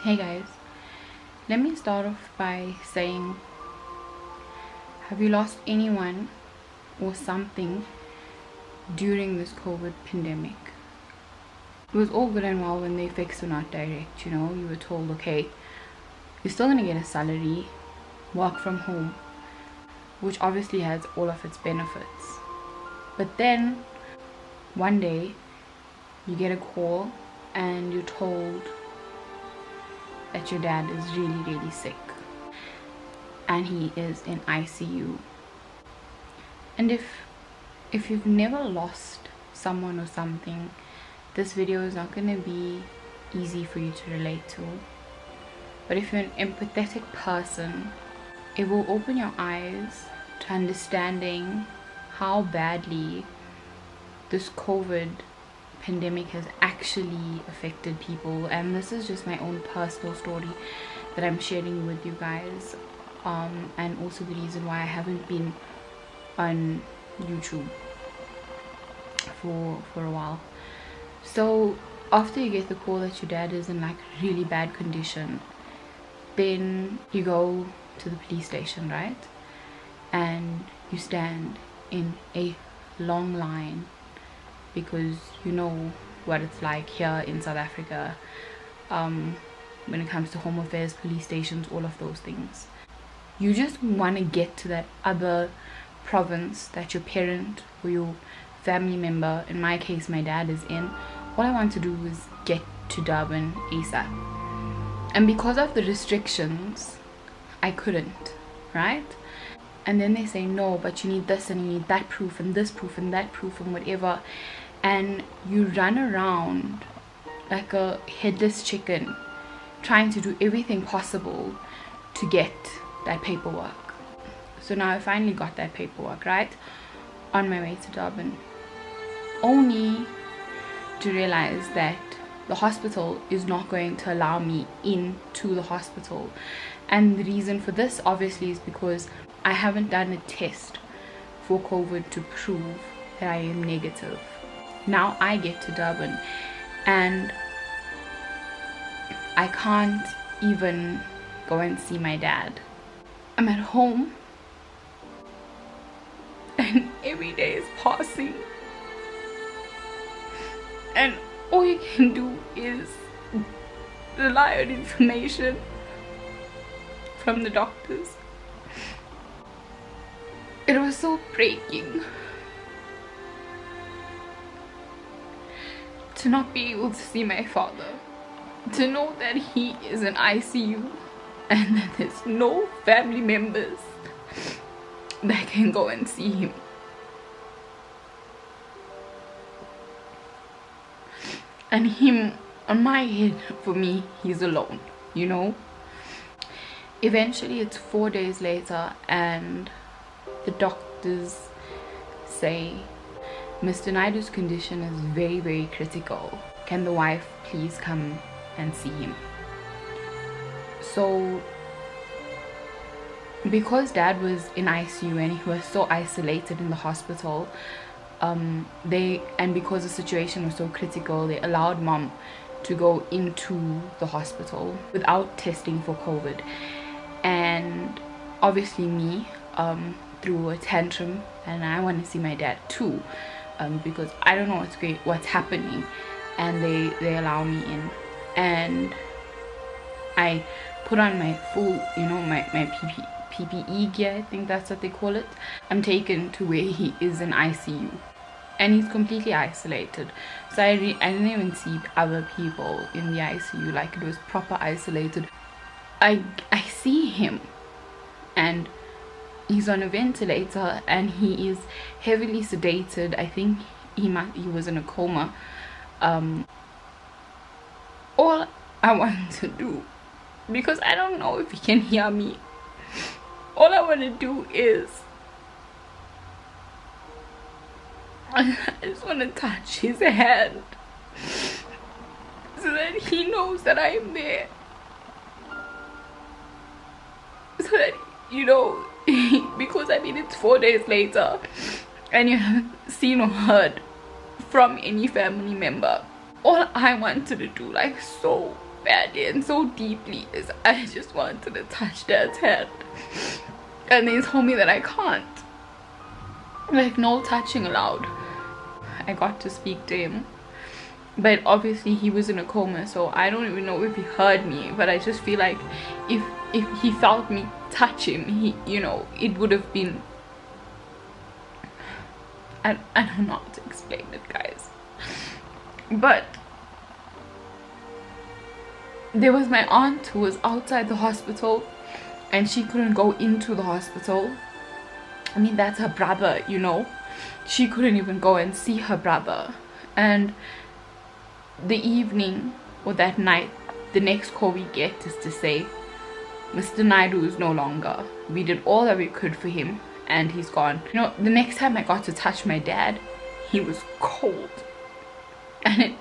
Hey guys, let me start off by saying, have you lost anyone or something during this COVID pandemic? It was all good and well when the effects were not direct, you were told, okay, you're still gonna get a salary, work from home, which obviously has all of its benefits. But then one day you get a call and you're told that your dad is really sick and he is in ICU. And if you've never lost someone or something, this video is not going to be easy for you to relate to. But if you're an empathetic person, it will open your eyes to understanding how badly this COVID pandemic has actually affected people. And this is just my own personal story that I'm sharing with you guys, and also the reason why I haven't been on YouTube for a while. So after you get the call that your dad is in like really bad condition, then you go to the police station, right? And you stand in a long line, because you know what it's like here in South Africa when it comes to home affairs, police stations, all of those things. You just want to get to that other province that your parent or your family member, in my case my dad, is in. All I want to do is get to Durban ASAP. And because of the restrictions, I couldn't, right? And then they say, no, but you need this and you need that proof and this proof and that proof and whatever. And you run around like a headless chicken trying to do everything possible to get that paperwork. So now I finally got that paperwork, right? On my way to Durban. Only to realize that the hospital is not going to allow me into the hospital. And the reason for this obviously is because I haven't done a test for COVID to prove that I am negative. Now I get to Durban and I can't even go and see my dad. I'm at home and every day is passing, and all you can do is rely on information from the doctors. It was so breaking to not be able to see my father, to know that he is in ICU and that there's no family members that can go and see him. And him, on my head, for me, he's alone, Eventually it's 4 days later and the doctors say Mr. Naidu's condition is very critical. Can the wife please come and see him? So because dad was in ICU and he was so isolated in the hospital, because the situation was so critical, they allowed mom to go into the hospital without testing for COVID. And obviously me threw a tantrum, and I want to see my dad too, because I don't know what's happening, and they allow me in. And I put on my full, my PPE gear, I think that's what they call it. I'm taken to where he is in ICU, and he's completely isolated. So I didn't even see other people in the ICU, like it was proper isolated. I see him, and he's on a ventilator, and he is heavily sedated. I think he was in a coma. All I want to do, because I don't know if he can hear me, all I want to do is I just want to touch his hand so that he knows that I am there, so that because it's 4 days later and you haven't seen or heard from any family member. All I wanted to do, like so badly and so deeply is I just wanted to touch Dad's hand, and they told me that I can't. Like, no touching allowed. I got to speak to him, but obviously he was in a coma, so I don't even know if he heard me. But I just feel like if he felt me touch him, he, you know, it would have been, I don't know how to explain it, guys. But there was my aunt who was outside the hospital and she couldn't go into the hospital. I mean, that's her brother, you know. She couldn't even go and see her brother. And the evening or that night, the next call we get is to say, Mr. Naidu is no longer. We did all that we could for him and he's gone. You know, the next time I got to touch my dad, he was cold. And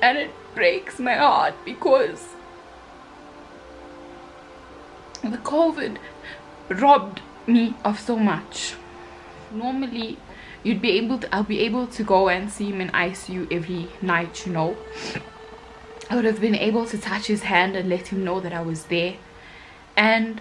it breaks my heart because the COVID robbed me of so much. Normally I'll be able to go and see him in ICU every night, you know. I would have been able to touch his hand and let him know that I was there. And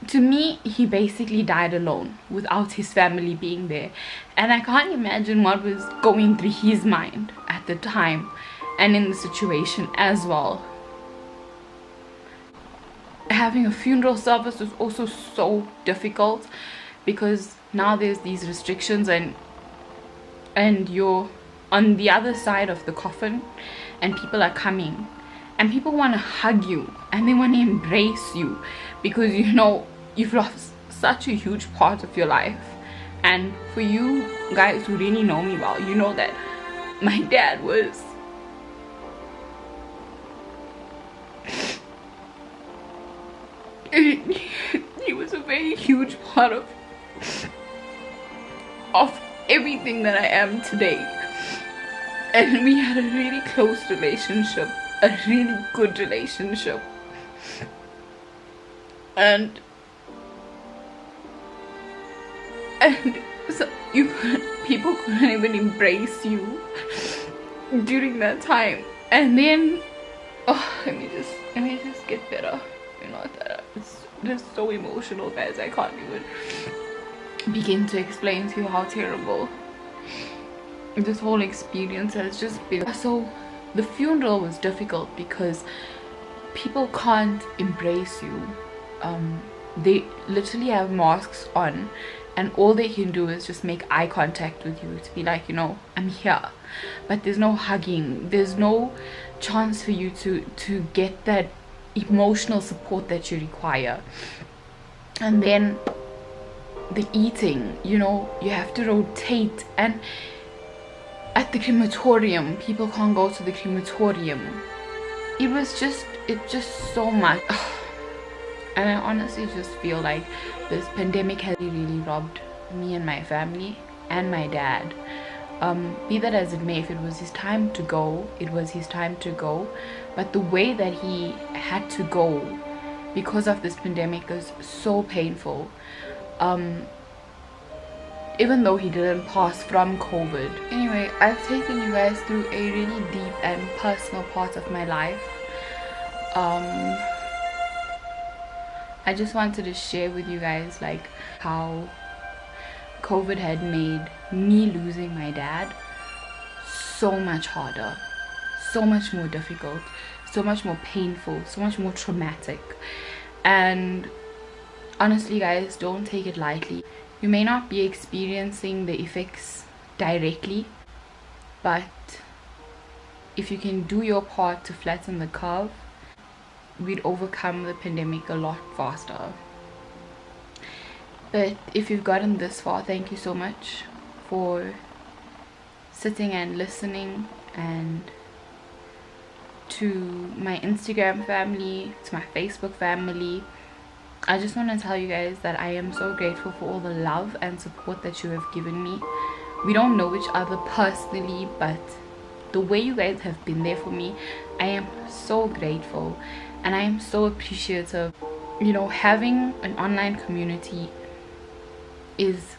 to me, he basically died alone without his family being there. And I can't imagine what was going through his mind at the time and in the situation as well. Having a funeral service was also so difficult because now there's these restrictions and you're on the other side of the coffin and people are coming and people want to hug you and they want to embrace you because, you know, you've lost such a huge part of your life. And for you guys who really know me well, you know that my dad was he was a very huge part of everything that I am today. And we had a really close relationship, a really good relationship. And so people couldn't even embrace you during that time. And then, oh, let me just get better. You know, it's just so emotional, guys. I can't even begin to explain to you how terrible this whole experience has just been. So the funeral was difficult because people can't embrace you. They literally have masks on and all they can do is just make eye contact with you to be like, you know, I'm here. But there's no hugging, there's no chance for you to get that emotional support that you require. And then the eating, you know, you have to rotate. And at the crematorium, people can't go to the crematorium. It's just so much. And I honestly just feel like this pandemic has really robbed me and my family and my dad. Be that as it may, if it was his time to go, it was his time to go. But the way that he had to go because of this pandemic is so painful. Even though he didn't pass from COVID. Anyway, I've taken you guys through a really deep and personal part of my life. I just wanted to share with you guys like how COVID had made me losing my dad so much harder, so much more difficult, so much more painful, so much more traumatic. And honestly, guys, don't take it lightly. You may not be experiencing the effects directly, but if you can do your part to flatten the curve, we'd overcome the pandemic a lot faster. But if you've gotten this far, thank you so much for sitting and listening. And to my Instagram family, to my Facebook family, I just want to tell you guys that I am so grateful for all the love and support that you have given me. We don't know each other personally, but the way you guys have been there for me, I am so grateful and I am so appreciative. You know, having an online community is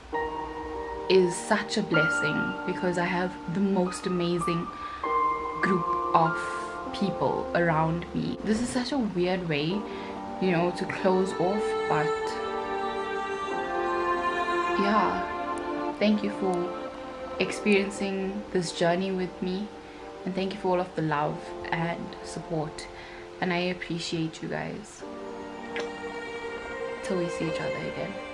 such a blessing because I have the most amazing group of people around me. This is such a weird way, you know, to close off, but yeah, thank you for experiencing this journey with me, and thank you for all of the love and support, and I appreciate you guys. Till we see each other again.